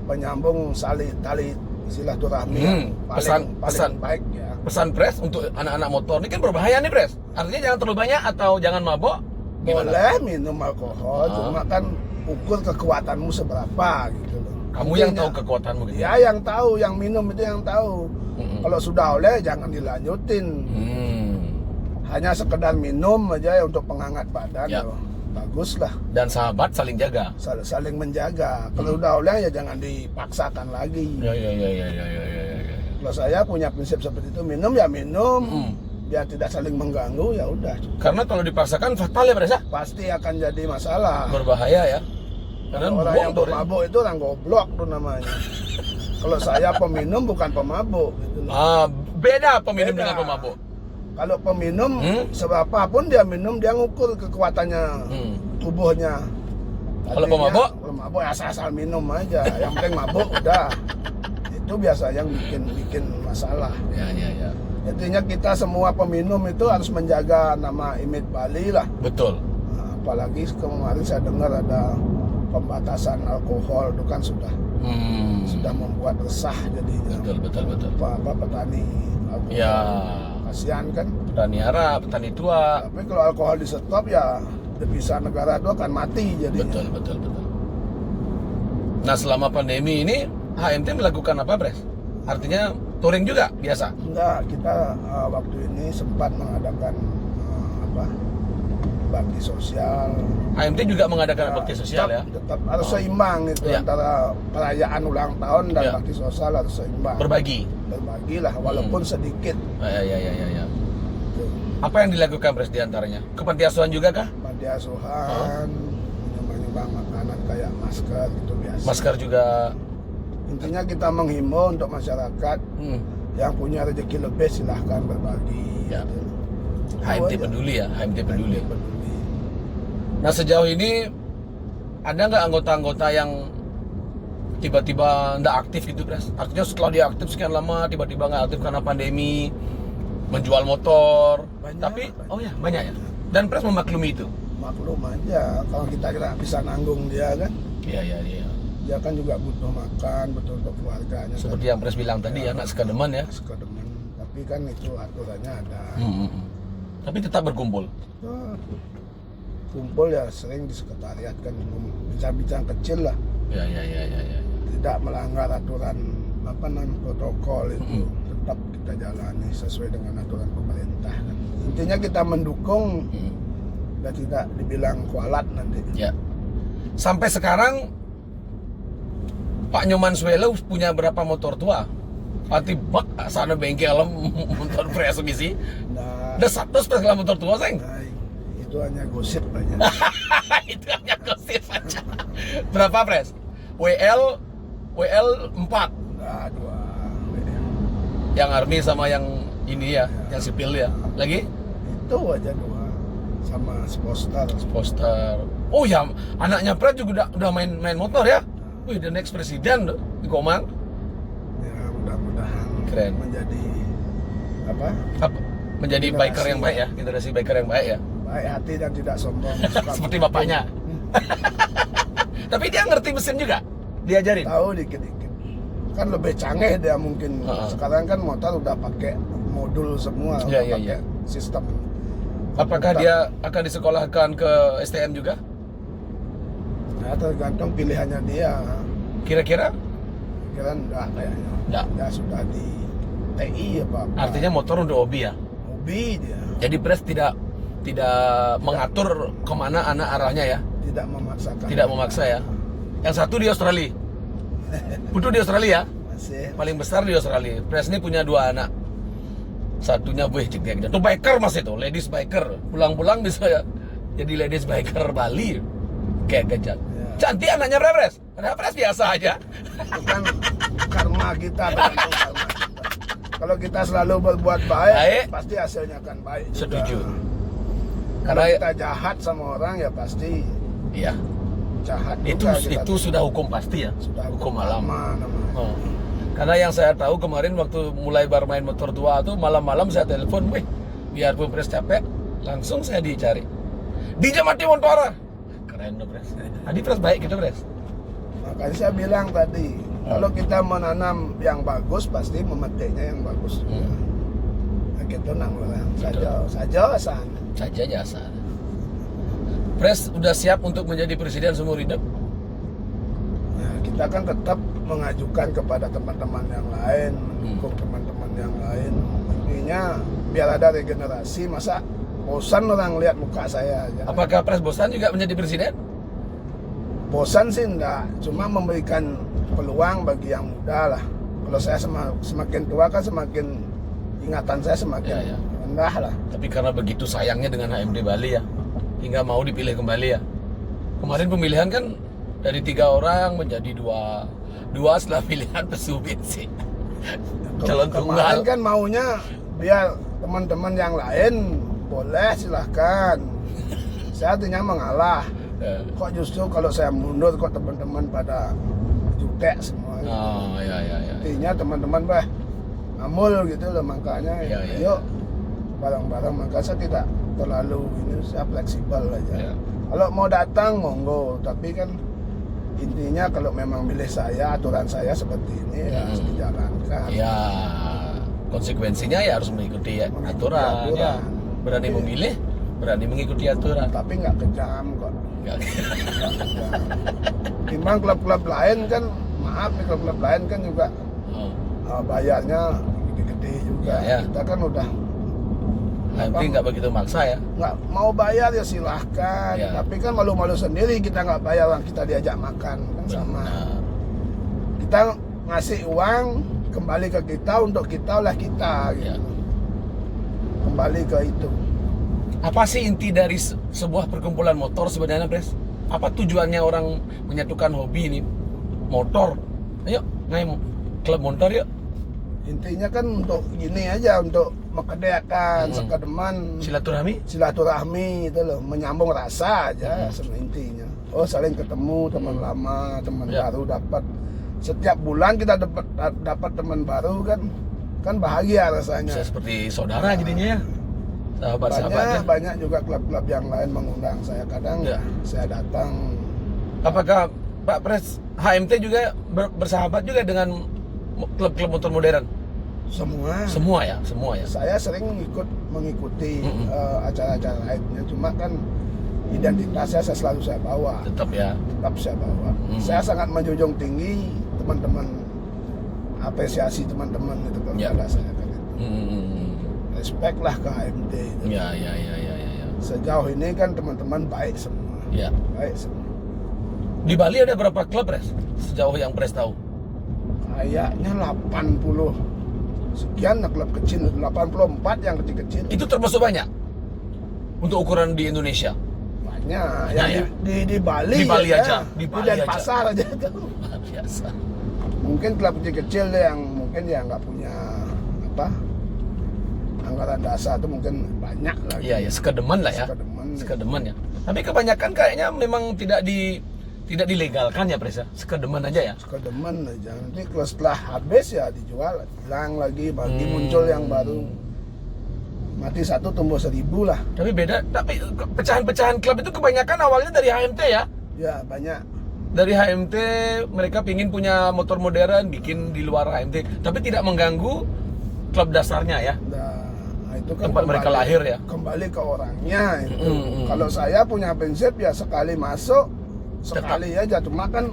penyambung tali silaturahmi. Pesan baik ya. Pesan Pres untuk anak-anak motor ini kan berbahaya nih Pres. Artinya jangan terlalu banyak atau jangan mabok. Gimana? Boleh minum alkohol, cuma kan ukur kekuatanmu seberapa gitu loh. Kamu yang tahu kekuatanmu gitu. Ya yang tahu, yang minum itu yang tahu. Kalau sudah oleh jangan dilanjutin. Hanya sekedar minum aja ya untuk penghangat badan. Ya. Bagus lah. Dan sahabat saling jaga. Saling menjaga. Kalau udah oleh ya jangan dipaksakan lagi. Ya. Kalau saya punya prinsip seperti itu, minum ya minum. Biar tidak saling mengganggu ya udah. Karena kalau dipaksakan fatal ya Pres ya. Pasti akan jadi masalah. Berbahaya ya. Karena Orang yang pemabuk itu orang goblok tuh namanya. Kalau saya peminum bukan pemabuk gitu loh. Beda peminum Beda. dengan pemabuk. Kalau peminum seberapapun dia minum, dia ngukur kekuatannya tubuhnya. Kalau Artinya, pemabuk? Pemabuk asal minum aja. Yang penting mabuk udah. Itu biasa yang bikin masalah. Ya. Intinya kita semua peminum itu harus menjaga nama image Bali lah. Betul. Nah, apalagi kemarin saya dengar ada pembatasan alkohol itu kan sudah membuat resah jadinya. Betul. Apa petani alkohol. Ya. kasihan kan. Petani Arab, petani tua. Tapi kalau alkohol di stop ya devisa negara itu akan mati jadinya. Betul. Nah selama pandemi ini HMT melakukan apa, Pres? Artinya touring juga biasa? Enggak, kita waktu ini sempat mengadakan bakti sosial. HMT juga mengadakan bakti sosial ya? Tetap harus seimbang itu Iya. antara perayaan ulang tahun dan Iya. bakti sosial harus seimbang. Berbagilah walaupun sedikit. Ya. Gitu. Apa yang dilakukan, Pres, di antaranya? Ke panti asuhan juga kah? Panti asuhan, menyumbang makanan kayak masker itu biasa. Masker juga. Intinya kita menghimbau untuk masyarakat yang punya rezeki lebih silahkan berbagi. Ya. Gitu. HMT Itu aja. peduli ya, HMT peduli. peduli. Nah sejauh ini ada nggak anggota-anggota yang tiba-tiba nggak aktif gitu, Pres? Artinya setelah dia aktif sekian lama tiba-tiba nggak aktif karena pandemi, menjual motor. Banyak, Tapi banyak. oh ya banyak ya. Dan Pres memaklumi itu. Maklum aja kalau kita kira bisa nanggung dia kan. Iya. Dia kan juga butuh makan, butuh untuk keluarganya. Seperti kan. yang Pres bilang tadi ya, nggak sekedeman ya. Sekedemen. Tapi kan itu aturannya ada. Tapi tetap berkumpul. Ya, kumpul ya sering di sekretariat kan bincang-bincang kecil lah. Ya. Tidak melanggar aturan protokol itu. Tetap kita jalani sesuai dengan aturan pemerintah kan. Intinya kita mendukung dan tidak dibilang kualat nanti. Ya. Sampai sekarang Pak Nyoman Swelo punya berapa motor tua? Pati bak sana bengkel motor Pres gisi. Nah, Ada 100 Pres motor tua, Seng. nah, itu hanya gosip aja. Itu hanya gosip aja. Berapa, Pres? WL 4. Nah, dua. Yang army sama yang ini ya, yang sipil ya. Lagi? Itu aja dua. Sama Sportster. Poster. Oh ya, anaknya Pres juga udah main motor ya. Wih, the next presiden tuh di Komang. Ya, mudah-mudahan Keren. menjadi Apa? Menjadi Generasi. biker yang baik ya, generasi biker yang baik ya. baik hati dan tidak sombong. Seperti bapaknya. Tapi dia ngerti mesin juga, diajarin. Tahu dikit-dikit. Kan lebih canggih dia mungkin. Sekarang kan motor udah pakai modul semua, Iya, udah iya, pakai iya. sistem. Apakah dia akan disekolahkan ke STM juga? Nah, tergantung pilihannya dia. Kira-kira? Kira enggak kayaknya. Enggak. Ya sudah di TI apa. Artinya motor untuk hobi ya. hobi dia. Jadi Pres tidak mengatur kemana anak arahnya ya. Tidak memaksakan. Tidak memaksa ya. Yang satu di Australia. Putu di Australia. Masih. Paling besar di Australia. Pres ini punya 2 anak. Satunya ceknya. Itu biker Mas itu, ladies biker. Pulang-pulang bisa ya jadi ladies biker Bali. Kayak gajah. Ya. Cantik anaknya Pres. Karena Pres biasa aja. Itu kan karma kita, tergantung karma kita. Kalau kita selalu berbuat baik, Baik. pasti hasilnya akan baik juga. Setuju. Kalau Karena kita jahat sama orang ya pasti iya, jahat itu juga kita. itu sudah hukum pasti ya. Sudah Hukum alam. namanya. Oh. Karena yang saya tahu kemarin waktu mulai bermain motor tua tuh malam-malam saya telepon, weh, biarpun Pres capek, langsung saya dicari. Dija mati motor. Keren dong Pres. Tadi Pres baik gitu Pres. Makanya saya bilang tadi, kalau kita menanam yang bagus pasti memetiknya yang bagus. Nah, gitu nang orang saja sana. Saja jasa. Pres udah siap untuk menjadi presiden seumur hidup? Nah, kita kan tetap mengajukan kepada teman-teman yang lain, mendukung teman-teman yang lain. Intinya biar ada regenerasi, masa bosan orang lihat muka saya aja. Apakah Pres bosan juga menjadi presiden? Bosan sih enggak, cuma memberikan peluang bagi yang muda lah. Kalau saya semakin tua kan semakin ingatan saya semakin Ya, ya. rendah lah. Tapi karena begitu sayangnya dengan HMD Bali ya, hingga mau dipilih kembali ya. Kemarin pemilihan kan dari 3 orang menjadi 2 setelah pilihan Pesubit sih. Calon Kemarin tunggal. kan maunya biar teman-teman yang lain boleh silahkan. Saya artinya mengalah. Kok justru kalau saya mundur kok teman-teman pada jutek semua. Oh ya. Artinya teman-teman ngamul gitu loh, makanya Ya. yuk bareng-bareng. Maka saya tidak terlalu ini, saya fleksibel aja. Ya. Kalau mau datang monggo, tapi kan intinya kalau memang milih saya, aturan saya seperti ini ya harus dijalankan. Ya. konsekuensinya ya harus mengikuti Mengikuti aturan. Ya. aturan. Berani Tapi- memilih, berani mengikuti aturan. Tapi nggak kejam kok. Nggak. Timbang klub-klub lain kan, maaf nih, klub-klub lain kan juga Oh. bayarnya gede-gede juga. Ya. Kita kan udah Tapi nggak begitu maksa ya. nggak mau bayar ya silahkan. Ya. Tapi kan malu-malu sendiri kita nggak bayar, orang kita diajak makan kan sama. Benar. Kita ngasih uang kembali ke kita untuk kita oleh kita gitu. Ya. Kembali ke itu. Apa sih inti dari sebuah perkumpulan motor sebenarnya, Pres? Apa tujuannya orang menyatukan hobi ini? Motor. Ayo, ngaim klub motor yuk. Intinya kan untuk gini aja, untuk mekedeakan sekedeman silaturahmi itu loh, menyambung rasa aja sebenarnya intinya. Oh, saling ketemu teman lama, teman Ya. baru dapat. Setiap bulan kita dapat teman baru kan bahagia rasanya. Bisa seperti saudara jadinya ya. Sahabat-sahabatnya. Banyak juga klub-klub yang lain mengundang saya, kadang Ya. saya datang. Apakah Pak Pres HMT juga bersahabat juga dengan klub-klub motor modern? Semua Semua ya. saya sering mengikuti Mm-mm. acara-acara lainnya, cuma kan identitasnya selalu saya bawa, Tetap ya. tetap saya bawa. Saya sangat menjunjung tinggi teman-teman, apresiasi teman-teman itu Ya. kepada saya kan itu. Hmm. Respect lah ke HMT itu. Ya. Sejauh ini kan teman-teman baik semua, Ya. baik semua. Di Bali ada berapa klub, Pres? Sejauh yang Pres tahu. Kayaknya 80 sekian lah klub kecil, 84 yang kecil-kecil. Itu termasuk banyak untuk ukuran di Indonesia. Banyak. Banyak Yang ya? di Bali, Di Bali aja. Di Di Bali aja. Denpasar aja tuh. Biasa. Mungkin klub kecil-kecil deh yang mungkin ya nggak punya apa anggaran dasar tuh mungkin banyak lagi. Iya ya, sekedeman lah ya. Sekedeman ya. Tapi kebanyakan kayaknya memang tidak dilegalkan ya, Pres ya. Sekedeman aja ya. Sekedeman aja. Nanti kalau setelah habis ya dijual, hilang lagi, bagi muncul yang baru. Mati satu tumbuh 1000 lah. Tapi beda, tapi pecahan-pecahan klub itu kebanyakan awalnya dari HMT ya. Ya banyak. Dari HMT mereka pingin punya motor modern, bikin di luar HMT, tapi tidak mengganggu klub dasarnya ya. Nah, itu kan Tempat mereka lahir ya. Kembali ke orangnya itu. Mm-mm. Kalau saya punya prinsip ya sekali masuk, sekali aja. Cuma kan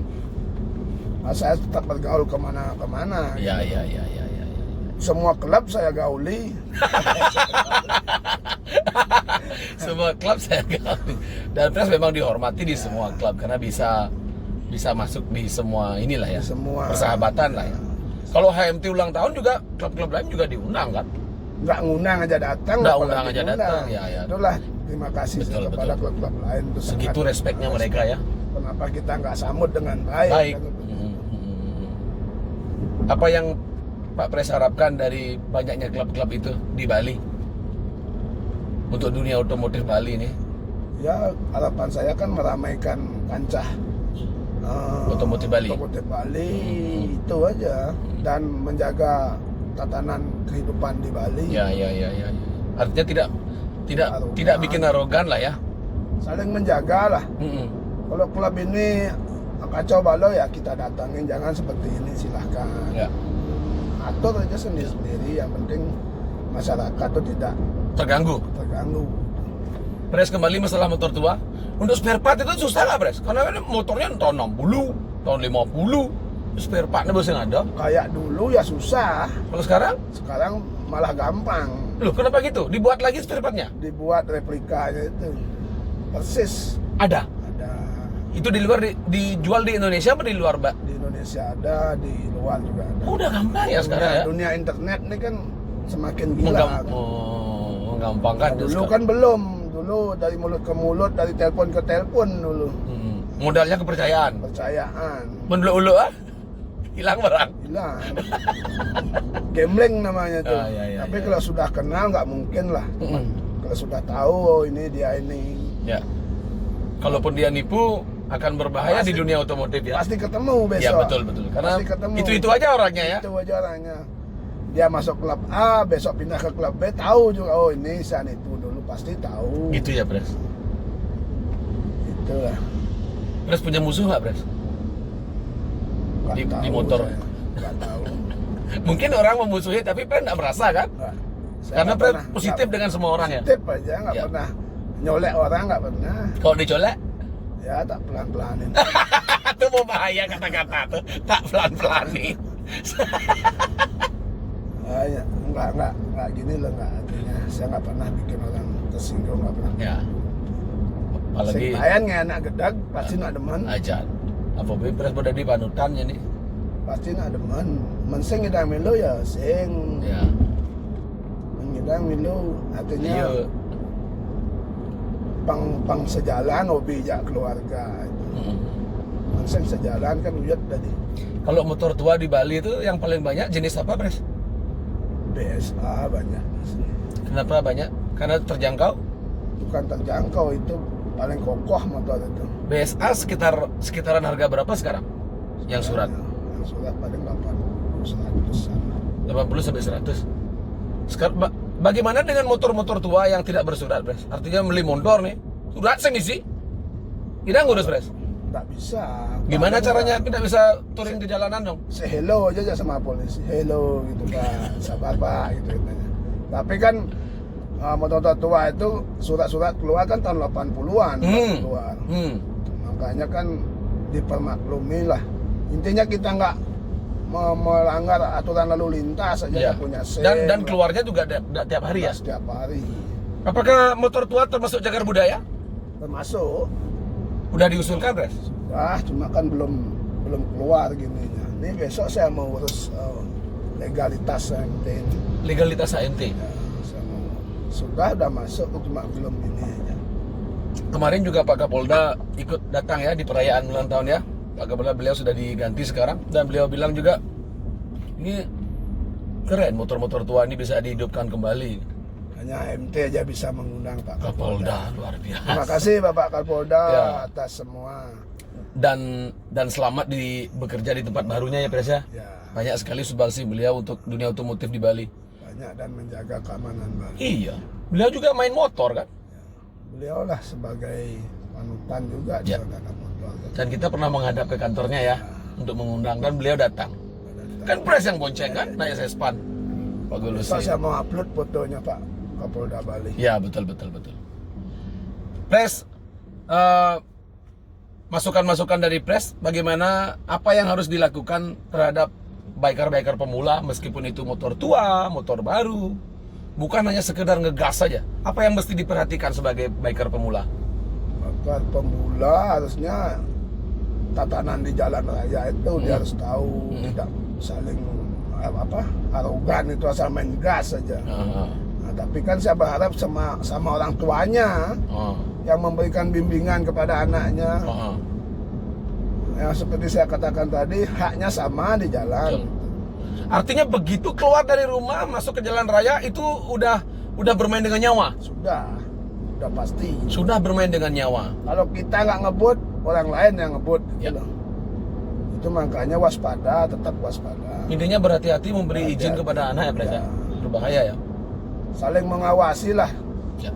saya tetap bergaul kemana-kemana. Ya. Semua klub saya gauli. Semua klub saya gauli. Dan Pres memang dihormati di semua klub karena bisa masuk di semua inilah ya. Di semua. Persahabatan lah ya. Kalau HMT ulang tahun juga klub-klub lain juga diundang kan? Nggak ngundang aja datang. Nggak apalagi undang aja ngundang. datang, ya. Itulah terima kasih Betul, kepada betul. klub-klub lain. Itu Segitu sangat respeknya mereka ya. Kenapa kita nggak sambut dengan baik? Baik. kan itu. Apa yang Pak Pres harapkan dari banyaknya klub-klub itu di Bali? Untuk dunia otomotif Bali ini. Ya harapan saya kan meramaikan kancah Otomotif Bali. Otomotif Bali itu aja, dan menjaga tatanan kehidupan di Bali. Ya. Artinya tidak Arogan. bikin arogan lah ya. Saling menjaga lah. Mm-mm. Kalau klub ini kacau balau ya kita datangin, jangan seperti ini, silahkan. Ya. Atur aja sendiri-sendiri, yang penting masyarakat itu tidak Terganggu. terganggu. Pres, kembali masalah motor tua. Untuk spare part itu susah nggak, Pres? Karena kan motornya tahun 60, tahun 50, spare partnya biasanya nggak ada. Kayak dulu ya susah, Kalau sekarang, sekarang malah gampang. loh kenapa gitu? Dibuat lagi spare partnya? Dibuat replikanya itu persis Ada. ada. Itu di luar dijual di Indonesia apa di luar, Mbak? Di Indonesia ada, di luar juga ada. Oh, udah gampang ya sekarang ya. Dunia internet ini kan semakin gila. Menggampangkan. Nah, dulu kan belum. Dulu dari mulut ke mulut, dari telepon ke telepon dulu. Modalnya kepercayaan. Percayaan. Menulu-ulu ah, hilang barang. Hilang. Gambling namanya tuh. Ya, Tapi kalau sudah kenal nggak mungkin lah. Kalau sudah tahu, oh ini dia ini. Ya. Kalaupun dia nipu akan berbahaya Pasti- di dunia otomotif ya. Pasti ketemu besok. Ya betul. Karena Pasti ketemu. itu aja orangnya ya. Itu aja orangnya. Dia masuk klub A, besok pindah ke klub B, tahu juga, oh ini saya nipu dulu, pasti tahu. Gitu ya, Pres. Itulah. Pres punya musuh nggak, Pres? Nggak Di tahu motor. saya. Nggak tahu. Mungkin orang memusuhi tapi Pres nggak merasa kan? Nggak. Saya Karena nggak Pres pernah- positif nggak- dengan semua orang ya. Positif aja, nggak Ya. pernah nyolek orang, nggak pernah. Kalau dicolek, Ya tak pelan-pelanin. itu mau bahaya kata-kata tuh. Tak pelan-pelanin. Ya, nggak gini loh, nggak artinya. Saya nggak pernah bikin orang tersinggung, nggak pernah. Ya. Apalagi Sing tayan anak gedag pasti nak demen, aja. Apa Pres pada di panutannya nih? pasti nak demen. Mensing ngidang milu ya sing, Ya. ngidang milu artinya Iya. pang sejalan hobi jak keluarga. Mm. Mensing sejalan kan uyut tadi. Kalau motor tua di Bali itu yang paling banyak jenis apa, Pres? BSA banyak. Kenapa banyak? Karena terjangkau. Bukan terjangkau, itu paling kokoh motor itu. BSA sekitaran harga berapa sekarang? Yang surat Yang surat paling 80-100-an. 80 sampai 100. Sekarang bagaimana dengan motor-motor tua yang tidak bersurat, Pres? Artinya beli motor nih, surat sing isi. Tidak ngurus, Pres. Nggak bisa. Gimana Paling caranya nggak- tidak bisa touring di jalanan dong? say hello aja sama polisi, hello gitu Pak, sabar Pak gitu katanya. Tapi kan motor tua itu surat-surat keluar kan tahun 80-an keluar. Makanya kan dipermaklumi lah. Intinya kita nggak melanggar aturan lalu lintas aja, Ya. nggak punya SIM. Dan keluarnya juga tiap hari ya. setiap hari. Apakah motor tua termasuk cagar budaya? Termasuk Udah diusulkan, Pres? sudah, cuma kan belum keluar gininya. Ini besok saya mau urus legalitas MT ini. Legalitas AMT. Ya, saya mau, udah masuk, cuma belum ini aja. Kemarin juga Pak Kapolda ikut datang ya di perayaan ulang tahun ya. Pak Kapolda, beliau sudah diganti sekarang, dan beliau bilang juga ini keren, motor-motor tua ini bisa dihidupkan kembali. Hanya MT aja bisa mengundang Pak Kapolda luar Terima biasa. kasih Bapak Kapolda Ya. atas semua. Dan selamat bekerja di tempat barunya ya, Pres ya. Ya, Banyak sekali sumbangsi beliau untuk dunia otomotif di Bali. banyak dan menjaga keamanan Bali. Iya. Beliau juga main motor kan. Beliau lah sebagai panutan juga Ya. di dalam motor. Dan kita pernah menghadap ke kantornya ya untuk mengundang, dan beliau datang. Kan Pres yang bonceng kan naik Sespan. Pak Gulusi. Besok saya mau upload fotonya Pak Kapolda Bali. Ya, betul. Pres, masukan-masukan dari Pres, bagaimana, apa yang harus dilakukan terhadap biker-biker pemula, meskipun itu motor tua, motor baru, bukan hanya sekedar ngegas saja. Apa yang mesti diperhatikan sebagai biker pemula? Maka pemula harusnya tatanan di jalan raya itu dia harus tahu, tidak saling arogan itu asal main gas saja. Nah, tapi kan saya berharap sama orang tuanya yang memberikan bimbingan kepada anaknya. Yang seperti saya katakan tadi, haknya sama di jalan. Betul. Artinya begitu keluar dari rumah masuk ke jalan raya itu udah bermain dengan nyawa. Sudah pasti. Sudah bermain dengan nyawa. Kalau kita nggak ngebut, orang lain yang ngebut. Ya. Gitu loh. Itu makanya waspada, tetap waspada. Intinya berhati-hati memberi izin Berhati-hati. kepada anak ya, Pres ya. Ya. Berbahaya ya. Saling mengawasi lah Ya.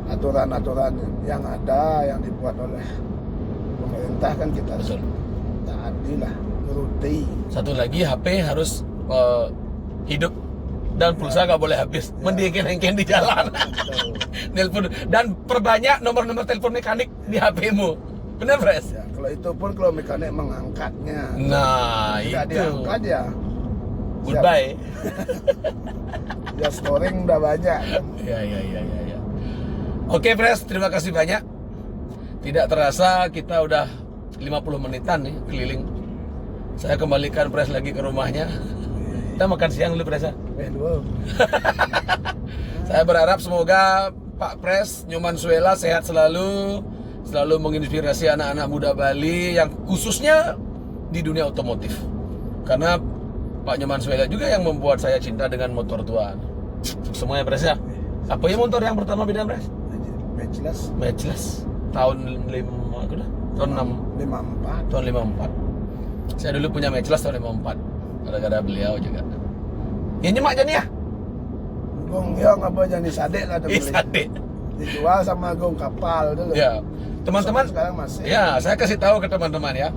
aturan-aturan yang ada, yang dibuat oleh pemerintah kan kita harus Betul. taati lah, turuti. Satu lagi, HP harus hidup dan pulsa nggak boleh habis. Mendingin-dingin di jalan. Nelpon dan perbanyak nomor-nomor telepon mekanik di HP-mu. Benar, Pres? Ya, kalau itu pun kalau mekanik mengangkatnya. Nah, Tidak itu. diangkat ya. Goodbye. Ya storing udah banyak kan. Ya. Oke, Pres, terima kasih banyak. Tidak terasa kita udah 50 menitan nih keliling. Saya kembalikan Pres lagi ke rumahnya. Kita makan siang dulu, Pres ya. Dua. Saya berharap semoga Pak Pres Nyoman Suela sehat selalu menginspirasi anak-anak muda Bali yang khususnya di dunia otomotif. Karena Pak Nyoman Suela juga yang membuat saya cinta dengan motor tua. Semuanya, Pres ya. Apa ya motor yang pertama beda, Pres? Matchless Matchless tahun 5 aku dah. Tahun 54. tahun 54. Saya dulu punya Matchless tahun 54. Gara-gara beliau juga. Ya nyemak aja nih ya. Gong yang apa jadi sadek lah ada beli. Sate. Dijual sama gong kapal dulu. Ya. Teman-teman, Sekarang masih. ya, saya kasih tahu ke teman-teman ya.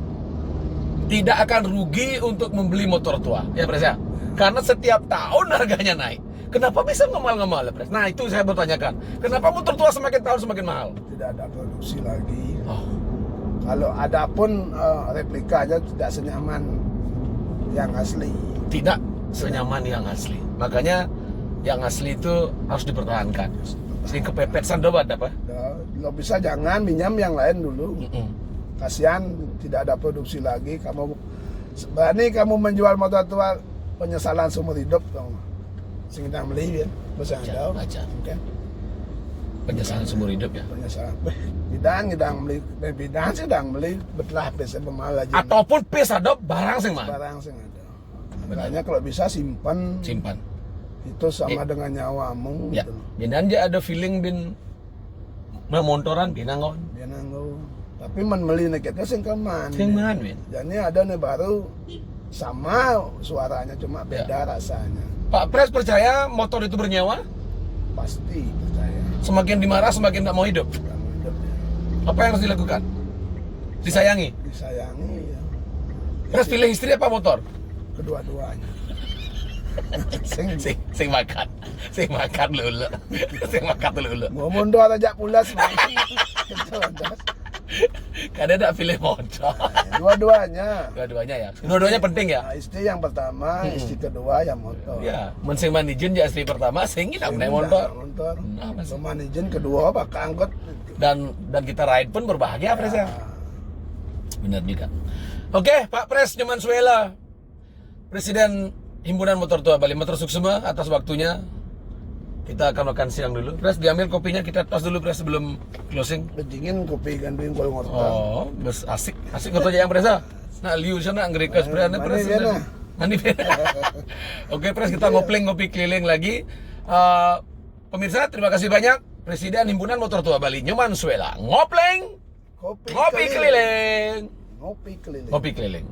tidak akan rugi untuk membeli motor tua, ya Pres ya. Karena setiap tahun harganya naik. Kenapa bisa ngemal-ngemal ya Pres? Nah itu saya bertanyakan. Kenapa motor tua semakin tahun semakin mahal? Tidak ada produksi lagi. Oh. Kalau ada pun replikanya tidak senyaman yang asli. Tidak senyaman yang asli. Makanya yang asli itu harus dipertahankan. Sehingga kepepet sandobat apa? Kalau bisa jangan minjam yang lain dulu. Kasihan tidak ada produksi lagi. Kamu berani kamu menjual motor tua, penyesalan seumur hidup dong. Sing ndang beli ya. Bisa ada. Baca. Oke. Penyesalan seumur hidup ya. Penyesalan. Bidang beli, bidang sih ndang beli betelah PC pemal aja. Ataupun pesadop barang sing mahal. Barang sing ada. Makanya kalau bisa simpan. Itu sama dengan nyawamu. Ya. Gitu. Dan dia ada feeling bin memontoran binangon. Dia nanggu. Tapi menmeli neketnya sing keman. Sing man bin. Jadi ada nih baru sama suaranya cuma beda rasanya. Pak Pres percaya motor itu bernyawa? Pasti percaya. Semakin dimarah semakin tak mau hidup. Kamu hidupnya. Apa yang harus dilakukan? Disayangi. Disayangi ya. Pres pilih istri apa motor? Kedua-duanya. Sing makan lulu. Sing makan lulu. Gua mundur aja pulas. Karena tidak pilih motor. Dua-duanya. Dua-duanya ya. Dua-duanya penting ya. Nah, istri yang pertama, istri kedua yang motor. Ya, mun sing manijin ya istri pertama sing tidak naik motor. Motor. Nah, masih. Manijin kedua pakai angkot. Dan kita ride pun berbahagia Pres ya. Benar juga. Oke, Pak Pres Nyoman Suela, Presiden Himpunan Motor Tua Bali, matur suksema atas waktunya. Kita akan makan siang dulu. Pres, diambil kopinya, kita tos dulu Pres sebelum closing. Dingin kopi ganduin kalau ngorta. Oh, bes asik ngoto aja yang Pres. Nah, liu sana ngerikas Pres, Pres. Mandi bena. Oke Pres, kita ngopling ngopi keliling lagi. Pemirsa, terima kasih banyak. Presiden Himpunan Motor Tua Bali Nyoman Suela, ngopling, ngopi keliling. Ngopi keliling. Ngopi keliling.